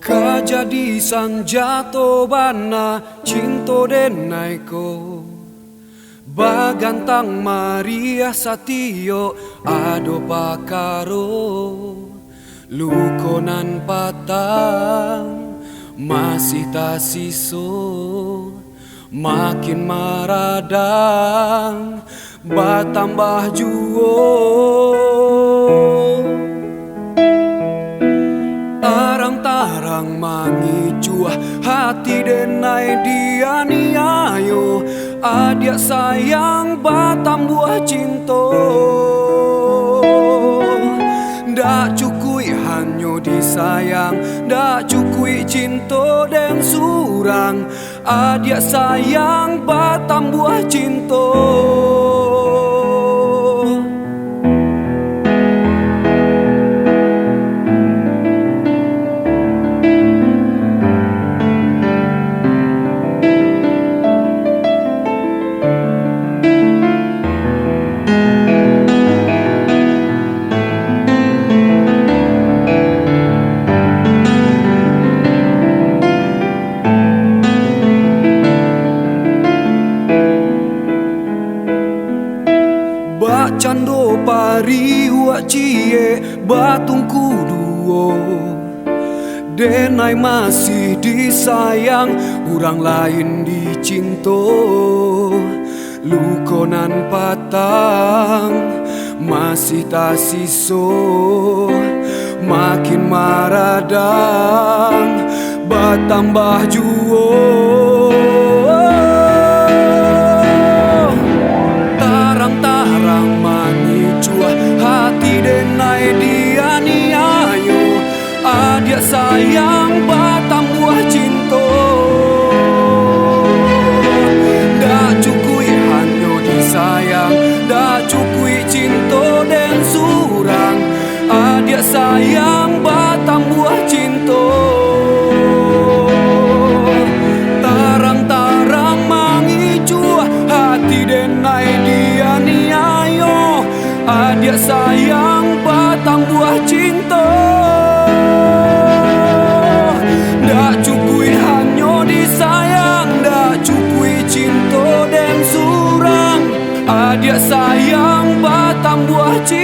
Kajadi sang jato bana cinto denaiko bagantang Maria Satio ado pakaro lukonan patang masih tasiso makin maradang batambah juo tarang-tarang mangicuah hati denai dia niayo adia sayang batam buah cinto ndak cukui hanyo disayang ndak cukui cinto den surang adia sayang batam buah cinto. Cando pari wa cie batungku duo denai masih disayang orang lain dicinto lukonan patang masih tasiso makin maradang batambah juo hati denai dia niayo adia sayang batam buah cinto ndak cukui hanyo disayang ndak cukui cinto den surang adia sayang batam buah cinto tarang-tarang mangicuah hati denai dia niayo adia sayang batang buah cinta ndak cukui hanyo disayang ndak cukui cinto den surang adia sayang batang buah cinta.